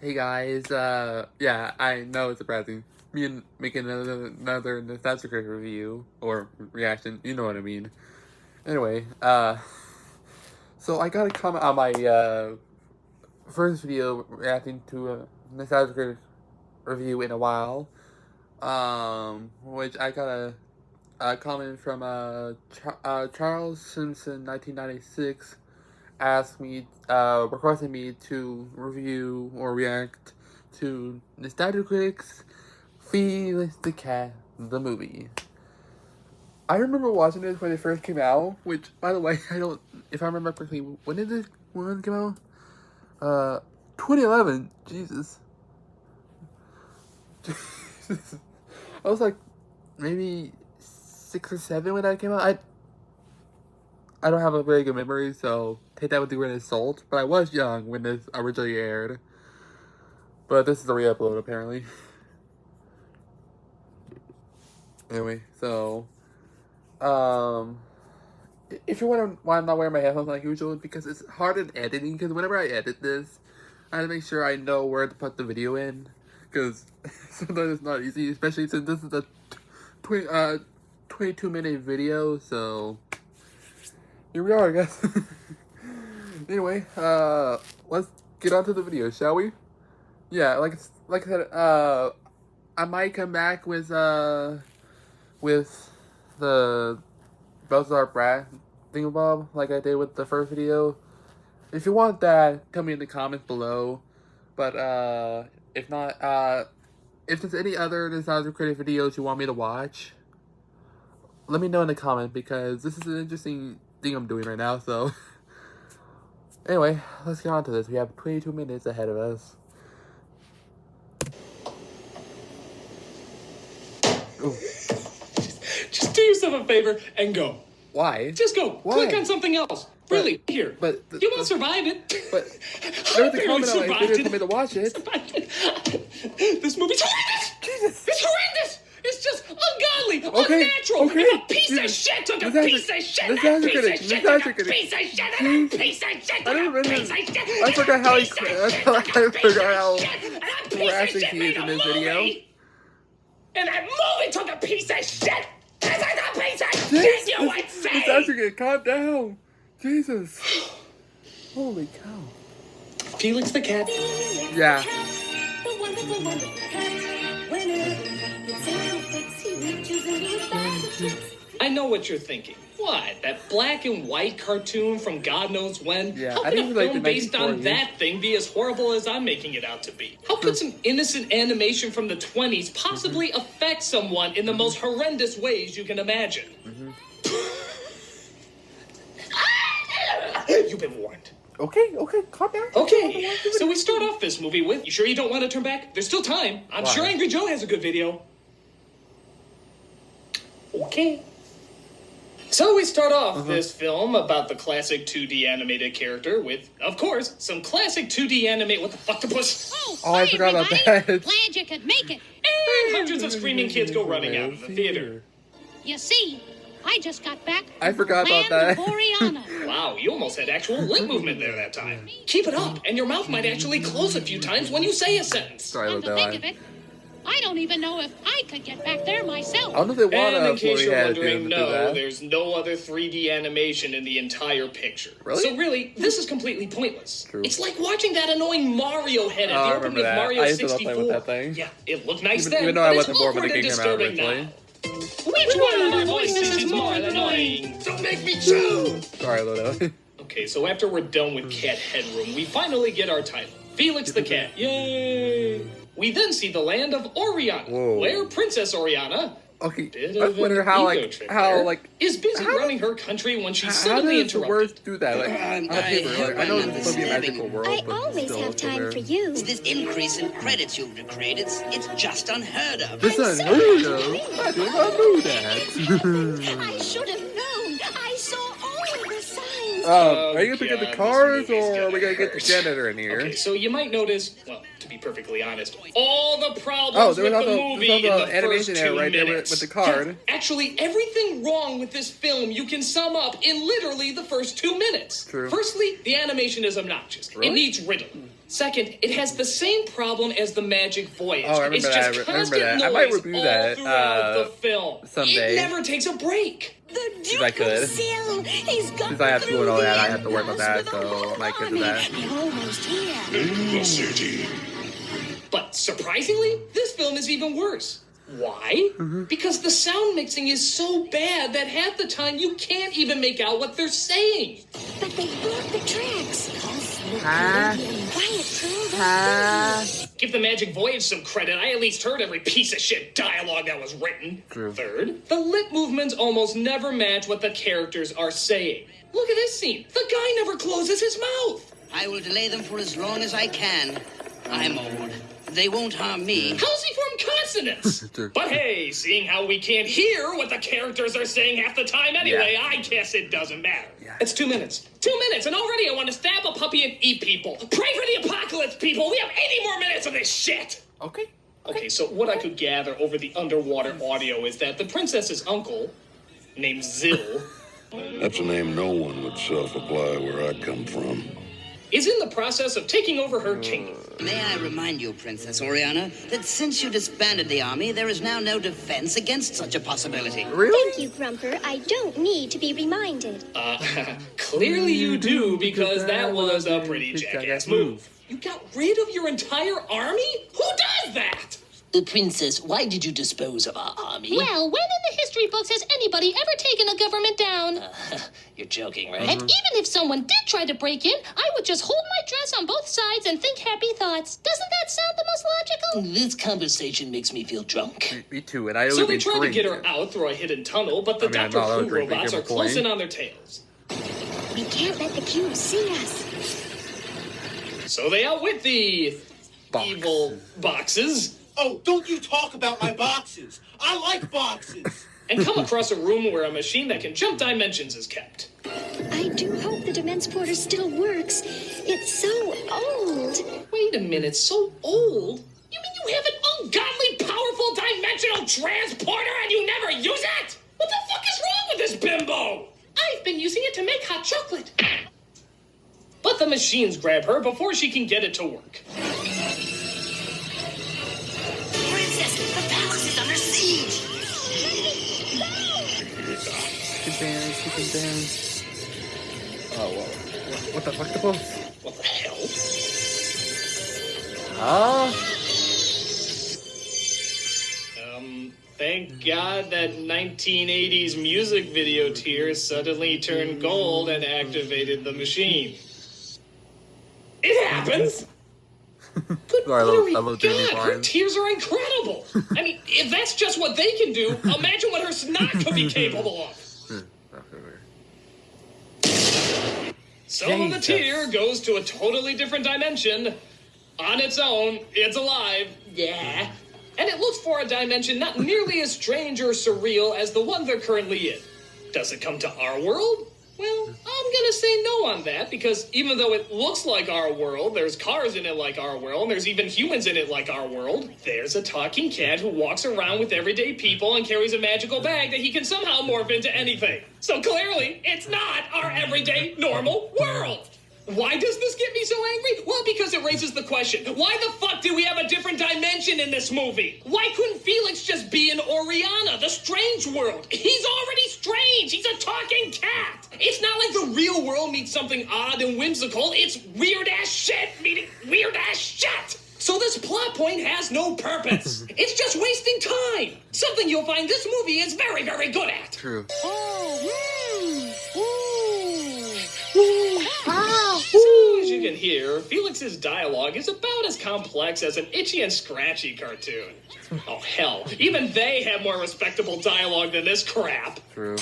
Hey guys, yeah, I know it's surprising. Me and making another nostalgia critic review or reaction, you know what I mean. Anyway, so I got a comment on my first video reacting to a nostalgia critic review in a while, which I got a comment from Charles Simpson 1996 asked me, requested me to review or react to Nostalgia Critics' Felix the Cat, the movie. I remember watching this when it first came out, which, by the way, I don't, if I remember correctly, when did this one come out? 2011, Jesus. I was like, maybe 6 or 7 when that came out. I don't have a very good memory, so take that with a grain of salt. But I was young when this originally aired. But this is a re-upload, apparently. Anyway, so... if you're wondering why I'm not wearing my headphones like usual, because it's hard in editing, because whenever I edit this, I have to make sure I know where to put the video in. Because sometimes it's not easy, especially since this is a 22-minute video, so... here we are, I guess. Anyway, let's get on to the video, shall we? Yeah, like I said, I might come back with the Belzar Brat thingamabob, like I did with the first video. If you want that, tell me in the comments below. But, if not, if there's any other nostalgia critic videos you want me to watch, let me know in the comments, because this is an interesting thing I'm doing right now, so... anyway, let's get on to this. We have 22 minutes ahead of us. Ooh. Just do yourself a favor and go. Why? Just go. Why? Click on something else. Really, here. But you won't survive it. But there was a comment on my video told me to watch it. This movie's horrendous. Jesus. It's horrendous. It's just ungodly, Okay, unnatural. okay. If a piece of shit took a piece of shit, that piece of shit took a piece of shit, and a piece of shit took a piece of shit. I forgot how graphic he is in this video. And that movie took a piece of shit. This is a piece of shit, you would say. It's actually calm down. Jesus. Holy cow. Felix the cat. Yeah. The wonderful, wonderful cat. Whenever it's in a fix, he reaches into his bag of tricks. I know what you're thinking. What? That black and white cartoon from God knows when? Yeah, How I could a didn't like film the based on 1940s. that thing be as horrible as I'm making it out to be? How could some innocent animation from the 20s possibly affect someone in the most horrendous ways you can imagine? You've been warned. Okay, calm down. Okay, so we start off this movie with, you sure you don't want to turn back? There's still time. I'm Why? sure Angry Joe has a good video. Okay. So we start off this film about the classic 2D animated character with, of course, some classic 2D animate. What the fuck, the puss? Oh, I forgot about that. Glad you could make it. And hundreds of screaming kids go running out of the theater. You see, I just got back I forgot about that. from Boreana. Wow, you almost had actual lip movement there that time. Keep it up, and your mouth might actually close a few times when you say a sentence. Sorry Come about to think of that. it, I don't even know if I could get back there myself. I don't know if they want And in case you're to wondering, do no, that. there's no other 3D animation in the entire picture. Really? So really, this is completely pointless. True. It's like watching that annoying Mario head Oh, at I the opening remember of that. Mario I used to love 64. playing with that thing. Yeah, it looked nice Even- then, even though I but it's wasn't born when awkward the and game came out disturbing now. originally. Which one of our voices is more annoying? Don't make me chew! Sorry, Lodo. Okay, so after we're done with Cat Headroom, we finally get our title. Felix the Cat. Yay! We then see the land of Oriana, Whoa. where Princess Oriana Okay, Bit I of wonder an how, ego like, trip how, there. like, is busy how- running her country when she's how suddenly does the words interrupted. do that? Like, on paper, like, I know it's supposed to be a magical world, I but always still, have it's time weird. for you. This increase in credits you've recreated, it's just unheard of. This is unheard of. I did not know that. I should have known. I saw all of the signs. Are you gonna pick up the God, cars, this movie's or are we gonna gonna get the hurt. janitor in here? Okay, so you might notice, well, to be perfectly honest, all the Oh, problems there with was the also movie in the animation first error 2 right there minutes. with the card. Yeah, actually, everything wrong with this film you can sum up in literally the first 2 minutes. True. Firstly, the animation is obnoxious. Really? It needs riddling. Second, it has the same problem as the Magic Voyage. Oh, I remember it's that. just I remember constant that. noise I might review all that, throughout the film. someday. It never takes a break. The Duke I could. of Sil, he's gone Since I have school and all through that, the I have to worry about that, Endless with a so whole I might get to army. that. They're almost here. In the city. But surprisingly, this film is even worse. Why? Because the sound mixing is so bad that half the time you can't even make out what they're saying. But they blocked the tracks. Huh? Quiet trail. Give the Magic Voyage some credit. I at least heard every piece of shit dialogue that was written. True. Third, the lip movements almost never match what the characters are saying. Look at this scene. The guy never closes his mouth. I will delay them for as long as I can. I'm old. They won't harm me. How's he form consonants? True. But hey, seeing how we can't hear what the characters are saying half the time anyway, Yeah. I guess it doesn't matter. Yeah. It's 2 minutes. 2 minutes, and already I want to stab a puppy and eat people. Pray for the apocalypse, people. We have 80 more minutes of this shit. Okay. Okay, so what I could gather over the underwater audio is that the princess's uncle, named Zill, That's a name no one would self-apply where I come from. is in the process of taking over her kingdom. May I remind you, Princess Oriana, that since you disbanded the army, there is now no defense against such a possibility. Really? Thank you, Grumper. I don't need to be reminded. Clearly you do, because that was a pretty jackass move. You got rid of your entire army? Who does that? Princess, why did you dispose of our army? Well, when in the history books has anybody ever taken a government down? You're joking, right? And even if someone did try to break in, I would just hold my dress on both sides and think happy thoughts. Doesn't that sound the most logical? This conversation makes me feel drunk. Me too, and I So only they tried to get her out through a hidden tunnel, but the I mean, I'm Doctor not allowed Who to drink, robots make are a point. closing on their tails. We can't let the cubes see us. So they outwit the Box. evil boxes Oh, don't you talk about my boxes. I like boxes. and come across a room where a machine that can jump dimensions is kept. I do hope the Demence Porter still works. It's so old. Wait a minute, so old? You mean you have an ungodly powerful dimensional transporter and you never use it? What the fuck is wrong with this bimbo? I've been using it to make hot chocolate. But the machines grab her before she can get it to work. Princess, the palace is under siege. Chicken dance. Oh, whoa. What the fuck, the boss? What the hell? Ah. Thank God that 1980s music video tier suddenly turned gold and activated the machine. It happens! Good Sorry, I glorious love Jamie God, her Barnes. tears are incredible! I mean, if that's just what they can do, imagine what her snot could be capable of! Soul of the Jesus. Tear goes to a totally different dimension. On its own, it's alive, yeah. And it looks for a dimension not nearly as strange or surreal as the one they're currently in. Does it come to our world? Well, I'm gonna say no on that, because even though it looks like our world, there's cars in it like our world, and there's even humans in it like our world, there's a talking cat who walks around with everyday people and carries a magical bag that he can somehow morph into anything. So clearly, it's not our everyday, normal world. Why does this get me so angry? Well, because it raises the question, why the fuck do we have a different dimension in this movie? Why couldn't Felix just be in Oriana, the strange world? He's already strange! He's a talking cat! It's not like the real world meets something odd and whimsical. It's weird-ass shit meeting weird-ass shit! So this plot point has no purpose. It's just wasting time. Something you'll find this movie is very, very good at. True. So, as you can hear, Felix's dialogue is about as complex as an Itchy and Scratchy cartoon. Oh, hell, even they have more respectable dialogue than this crap. True.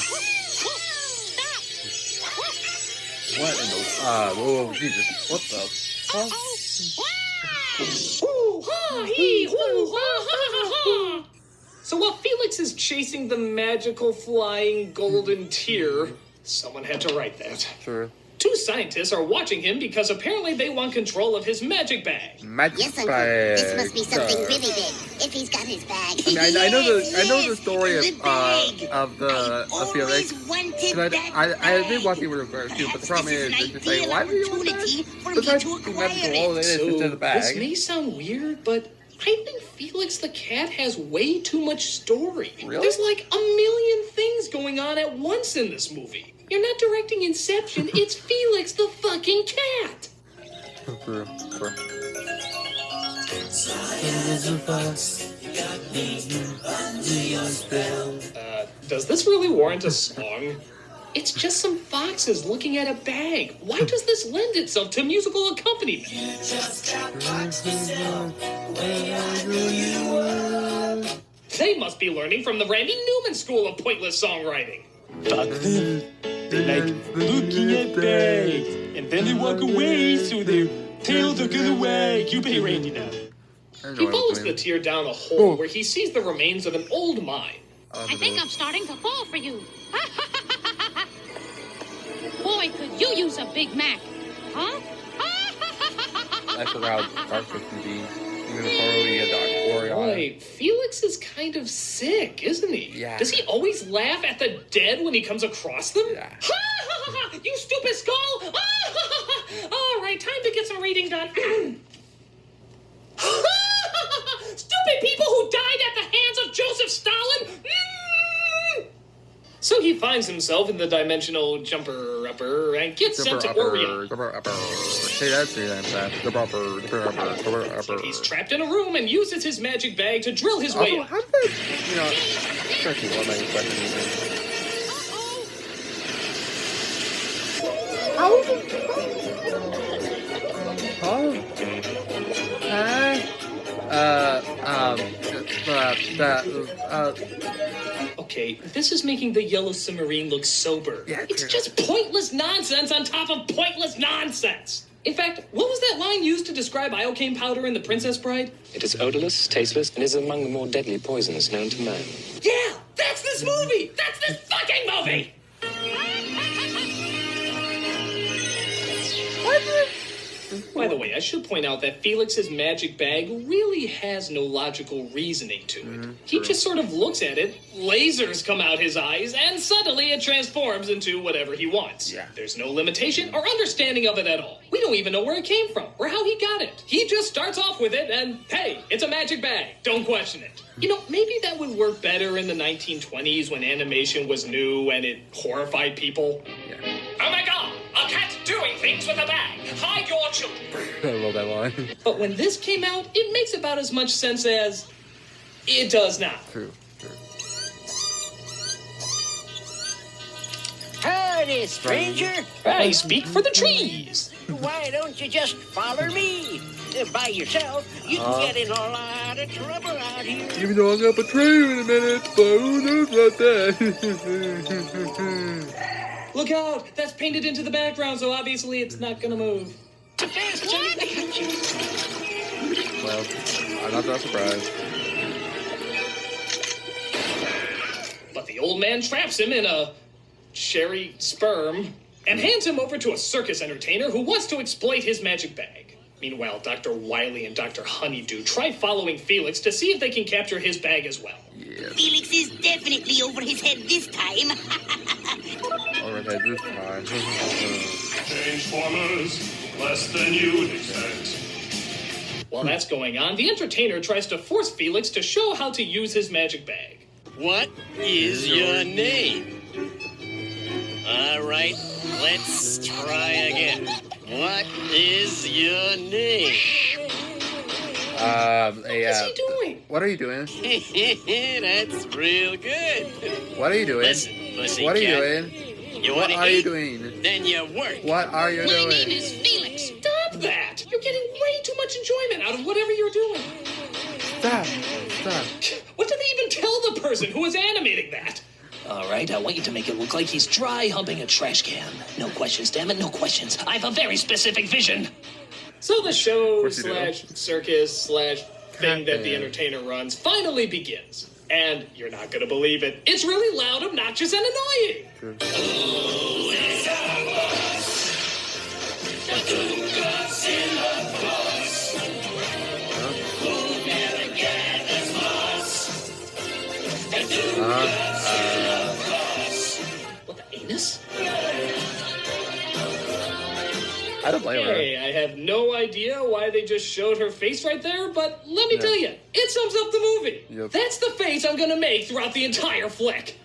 What in the... whoa, Jesus. What the... Huh? Ooh, ha, hee, ooh, ha, ha, ha, ha. So while Felix is chasing the magical flying golden tear, someone had to write that. True. Two scientists are watching him because apparently they want control of his magic bag. Magic Yes, Uncle. bag. This must be something really big. If he's got his bag. I mean, I know the story the bag. of Felix. Always wanted that I did watch bag. the review too, but the problem Perhaps is, this it's an just like, ideal why would you want opportunity that? for me Besides to the acquire magical, all it it. is just in the bag. This may sound weird, but I think Felix the cat has way too much story. Really? There's like a million things going on at once in this movie. You're not directing Inception, it's Felix the fucking cat. True. Does this really warrant a song? It's just some foxes looking at a bag. Why does this lend itself to musical accompaniment? They must be learning from the Randy Newman School of Pointless Songwriting. They like looking at bags, and then they walk away, so their tails are gonna wag. You pay Randy now. He follows the tear down a hole where he sees the remains of an old mine. I think I'm starting to fall for you. Boy, could you use a Big Mac, huh? That's around dark can be. Even before we Boy, Felix is kind of sick, isn't he? Yeah. Does he always laugh at the dead when he comes across them? Yeah. You stupid skull! All right, time to get some reading done. Stupid people who died at the hands of Joseph Stalin! So he finds himself in the dimensional jumper-upper and gets sent to Orion. Say that 3 times fast. So he's trapped in a room and uses his magic bag to drill his way Also, up. how did that, it's actually one of my questions. Okay, this is making the yellow submarine look sober. Yeah, it's true. just pointless nonsense on top of pointless nonsense. In fact, what was that line used to describe iocane powder in The Princess Bride? It is odorless, tasteless, and is among the more deadly poisons known to man. Yeah, that's this movie! That's this fucking movie! By the way, I should point out that Felix's magic bag really has no logical reasoning to it. He just sort of looks at it, lasers come out his eyes, and suddenly it transforms into whatever he wants. Yeah. There's no limitation or understanding of it at all. We don't even know where it came from or how he got it. He just starts off with it and, hey, it's a magic bag. Don't question it. You know, maybe that would work better in the 1920s when animation was new and it horrified people. Yeah. Oh my god, a cat doing things with a bag. Hide your children. I love that line. But when this came out, it makes about as much sense as it does now. True. Howdy, stranger. I speak for the trees. Why don't you just follow me? By yourself, you can get in a lot of trouble out here. Even though I'm gonna betray you in a minute, but who knows about that? Look out, that's painted into the background, so obviously it's not gonna move. Well, I'm not that surprised. But the old man traps him in a cherry sperm and hands him over to a circus entertainer who wants to exploit his magic bag. Meanwhile, Dr. Wily and Dr. Honeydew try following Felix to see if they can capture his bag as well. Yes. Felix is definitely over his head this time. Overhead this time. Transformers, less than you'd expect. While that's going on, the entertainer tries to force Felix to show how to use his magic bag. What is your name? All right, let's try again. What is your name? What's he doing? What are you doing? That's real good. What are you doing? Listen, pussycat. What are you doing? You What want to are you eat? doing? Then you work. What are you My name doing? is Felix. Stop that! You're getting way too much enjoyment out of whatever you're doing. Stop. What did they even tell the person who was animating that? All right, I want you to make it look like he's dry humping a trash can. No questions, damn it, no questions. I have a very specific vision. So the show course you do. / circus / thing that the Yeah. entertainer runs finally begins. And you're not gonna believe it. It's really loud, obnoxious, and annoying. What the anus? I don't blame her. Hey, I have no idea why they just showed her face right there, but let me tell you, it sums up the movie. Yep. That's the face I'm gonna make throughout the entire flick.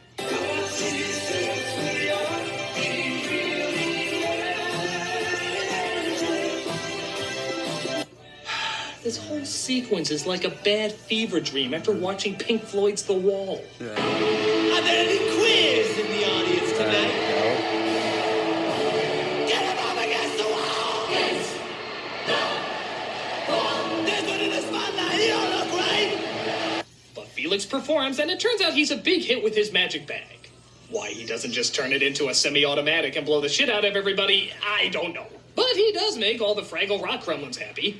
This whole sequence is like a bad fever dream after watching Pink Floyd's The Wall. Are there any queers in the audience tonight? Get him up against the wall! Yes! No! There's one in the spotlight! You don't look right! But Felix performs, and it turns out he's a big hit with his magic bag. Why he doesn't just turn it into a semi-automatic and blow the shit out of everybody, I don't know. But he does make all the Fraggle Rock Kremlins happy.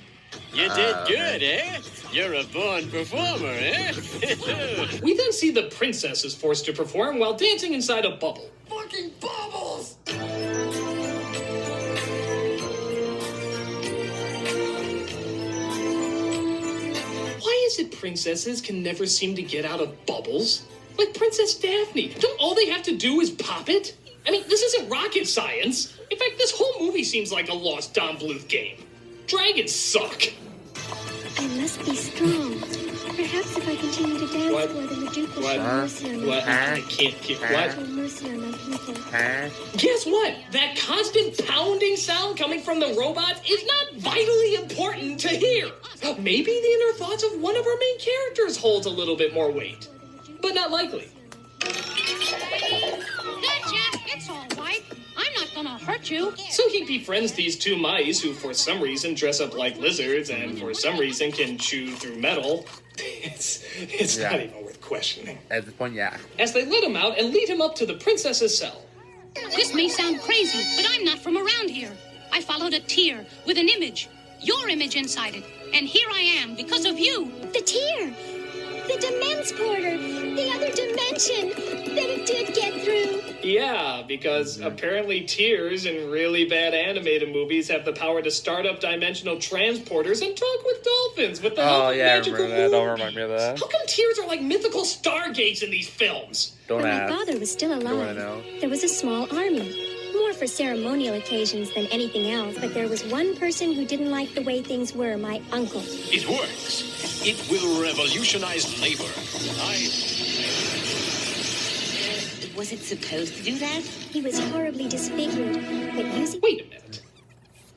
You did good, eh? You're a born performer, eh? We then see the princess is forced to perform while dancing inside a bubble. Fucking bubbles! Why is it princesses can never seem to get out of bubbles? Like Princess Daphne. Don't all they have to do is pop it? I mean, this isn't rocket science. In fact, this whole movie seems like a lost Don Bluth game. Dragons suck. I must be strong. Perhaps if I continue to dance What? more, then the Duke will What? show mercy on my What? people. I can't get what? Show mercy on my people. Guess what? That constant pounding sound coming from the robots is not vitally important to hear. Maybe the inner thoughts of one of our main characters holds a little bit more weight. But not likely. Gotcha! It's all right. I'm not gonna hurt you. So he befriends these two mice who for some reason dress up like lizards and for some reason can chew through metal. It's not even worth questioning. At this point, yeah. As they let him out and lead him up to the princess's cell. This may sound crazy, but I'm not from around here. I followed a tear with an image. Your image inside it. And here I am because of you. The tear! The Dimensporter! The other dimension that it did get through! Yeah, because apparently tears in really bad animated movies have the power to start up dimensional transporters and talk with dolphins with the help Oh of yeah, I magical remember that. Don't moon. remind me of that. How come tears are like mythical stargates in these films? Don't When ask. my father was still Don't wanna alive, know. there was a small army. More for ceremonial occasions than anything else, but there was one person who didn't like the way things were, my uncle. It works. It will revolutionize labor. Was it supposed to do that? He was horribly disfigured, but using... Wait a minute.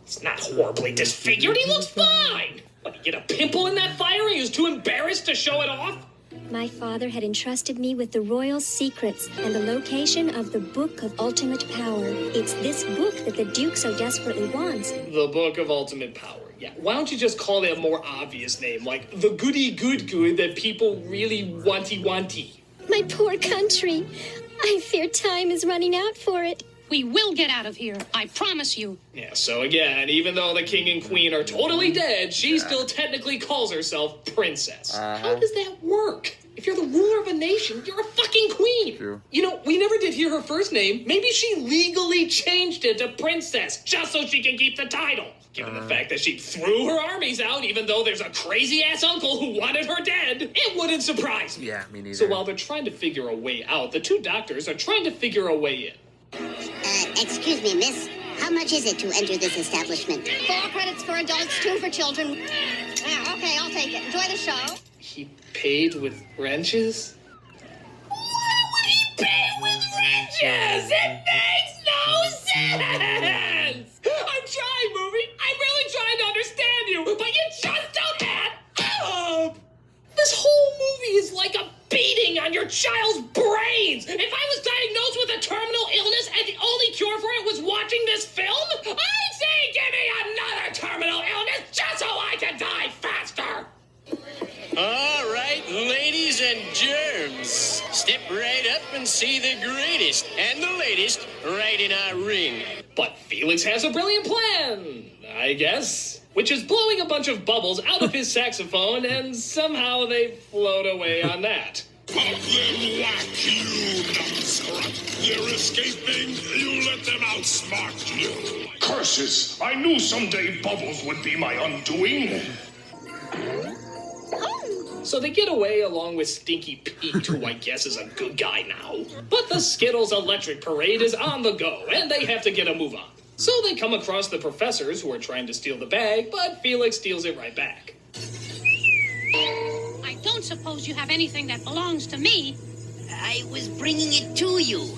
He's not horribly disfigured. He looks fine. What, he get a pimple in that fire and he was too embarrassed to show it off? My father had entrusted me with the royal secrets and the location of the Book of Ultimate Power. It's this book that the Duke so desperately wants. The Book of Ultimate Power. Yeah, why don't you just call it a more obvious name, like the goody good that people really wanty. My poor country. I fear time is running out for it. We will get out of here. I promise you. Yeah, so again, even though the king and queen are totally dead, she still technically calls herself princess. How does that work? If you're the ruler of a nation, you're a fucking queen. True. You know, we never did hear her first name. Maybe she legally changed it to princess just so she can keep the title. Given the fact that she threw her armies out, even though there's a crazy-ass uncle who wanted her dead, it wouldn't surprise me. Yeah, me neither. So while they're trying to figure a way out, the two doctors are trying to figure a way in. Excuse me, miss. How much is it to enter this establishment? 4 credits for adults, 2 for children. Okay, I'll take it. Enjoy the show. He paid with wrenches? Why would he pay with wrenches? It makes no sense! I'm trying, movie. I'm really trying to understand you, but you just don't add up! This whole movie is like a beating on your child's brains! If I was diagnosed with a terminal illness and the only cure for it was watching this film, I'd say give me another terminal illness just so I can die faster! All right, ladies and germs. Step right up and see the greatest and the latest right in our ring. But Felix has a brilliant plan, I guess. Which is blowing a bunch of bubbles out of his saxophone, and somehow they float away on that. Pop them whack, you numbskull. They're escaping. You let them outsmart you. Curses! I knew someday Bubbles would be my undoing. So they get away along with Stinky Pete, who I guess is a good guy now. But the Skittles Electric Parade is on the go, and they have to get a move on. So they come across the professors who are trying to steal the bag, but Felix steals it right back. I don't suppose you have anything that belongs to me. I was bringing it to you.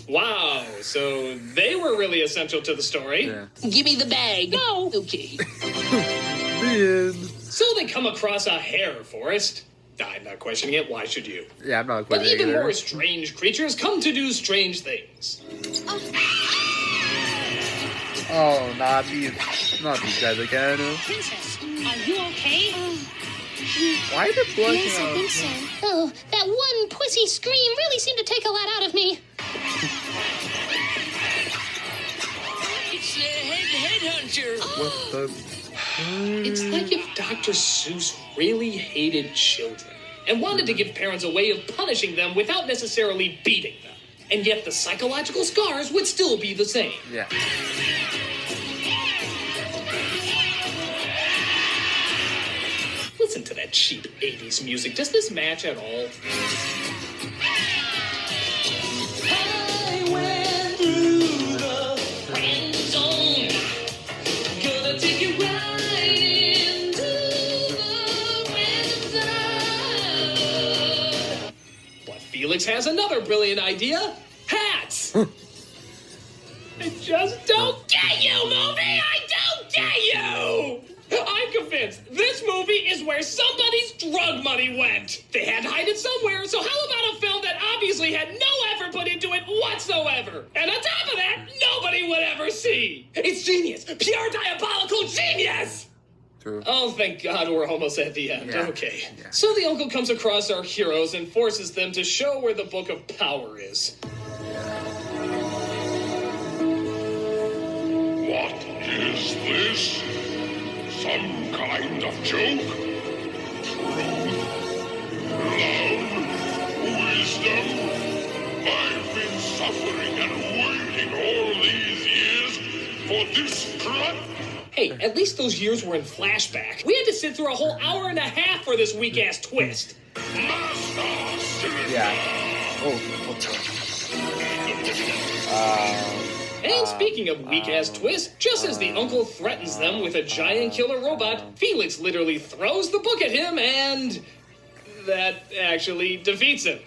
Wow, so they were really essential to the story. Yeah. Give me the bag. No. Okay. The end. So they come across a hare forest. I'm not questioning it, why should you? Yeah, I'm not But questioning even either. more strange creatures come to do strange things. Oh, not these guys again. Princess, are you okay? Why the blood? Yes, I think so. Oh, that one pussy scream really seemed to take a lot out of me. It's the headhunter. What the? It's like if Dr. Seuss really hated children and wanted to give parents a way of punishing them without necessarily beating them. And yet the psychological scars would still be the same. Yeah. Listen to that cheap 80s music. Does this match at all? I went through the friend zone. Gonna take you right into the friend zone. But Felix has another brilliant idea. Hats! I just don't get you, movie! I don't get you! I'm convinced this movie is where somebody's drug money went. They had to hide it somewhere, so how about a film that obviously had no effort put into it whatsoever? And on top of that, nobody would ever see. It's genius. Pure diabolical genius! True. Oh, thank God we're almost at the end. Yeah. Okay. Yeah. So the uncle comes across our heroes and forces them to show where the Book of Power is. What is this? Some kind of joke? Truth? Love? Wisdom? I've been suffering and waiting all these years for this crap. Hey, at least those years were in flashback. We had to sit through a whole hour and a half for this weak-ass twist. Yeah. And speaking of weak-ass twists, just as the uncle threatens them with a giant killer robot, Felix literally throws the book at him, and that actually defeats him.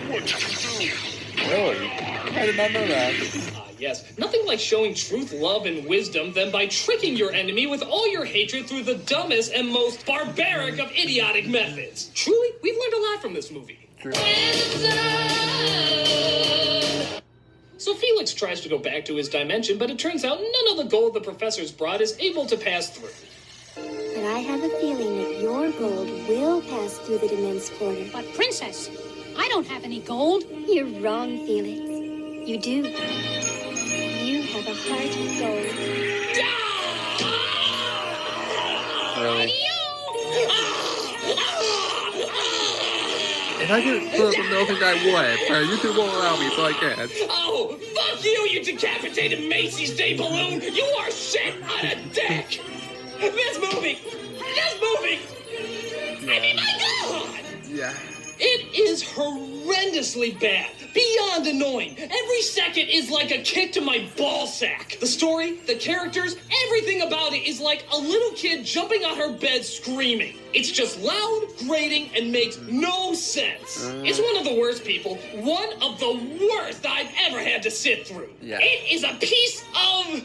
Really? I did not know that. Yes, nothing like showing truth, love, and wisdom than by tricking your enemy with all your hatred through the dumbest and most barbaric of idiotic methods. Truly, we've learned a lot from this movie. True. So Felix tries to go back to his dimension, but it turns out none of the gold the professors brought is able to pass through. But I have a feeling that your gold will pass through the Demence Porter. But Princess, I don't have any gold. You're wrong, Felix. You do. You have a heart of gold. Really? If I could put up no thing I would, but YouTube won't allow me, so I can't. Oh, fuck you, you decapitated Macy's Day Balloon! You are shit on a dick! This movie! I mean, my God! Yeah. It is horrendously bad. Beyond annoying. Every second is like a kick to my ball sack. The story, the characters, everything about it is like a little kid jumping on her bed screaming. It's just loud, grating, and makes no sense. It's one of the worst, people. One of the worst I've ever had to sit through. Yeah. It is a piece of...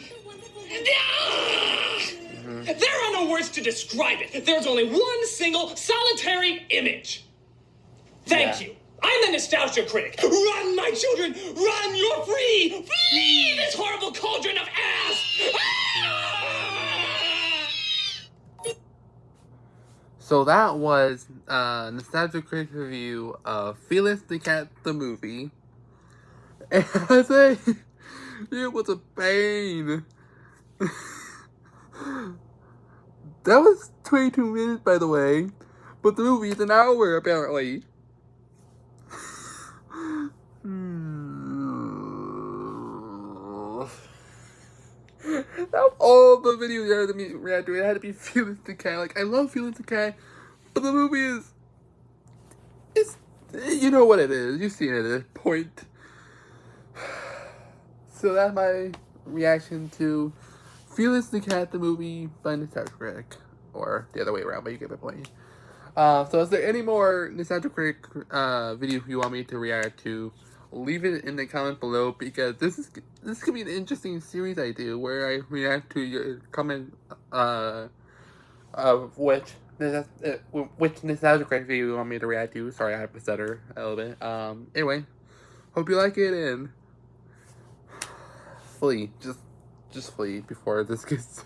There are no words to describe it. There's only one single solitary image. Thank you. I'm the nostalgia critic. Run, my children! Run! You're free! Flee this horrible cauldron of ass! So that was Nostalgia Critic review of Felix the Cat the movie. And I say it was a pain. That was 22 minutes, by the way. But the movie is an hour, apparently. Out of all the videos you had to react to, it had to be Felix the Cat. Like, I love Felix the Cat, but the movie is, it's, you know what it is. You've seen it at this point. So that's my reaction to Felix the Cat, the movie by Nostalgia Critic. Or the other way around, but you get my point. So is there any more Nostalgia Critic videos you want me to react to? Leave it in the comment below, because this could be an interesting series I do, where I react to your comment of which Nostalgia Critic video you want me to react to. Sorry, I have to stutter a little bit. Anyway, hope you like it, and flee, just flee before this gets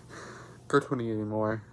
cartoony anymore.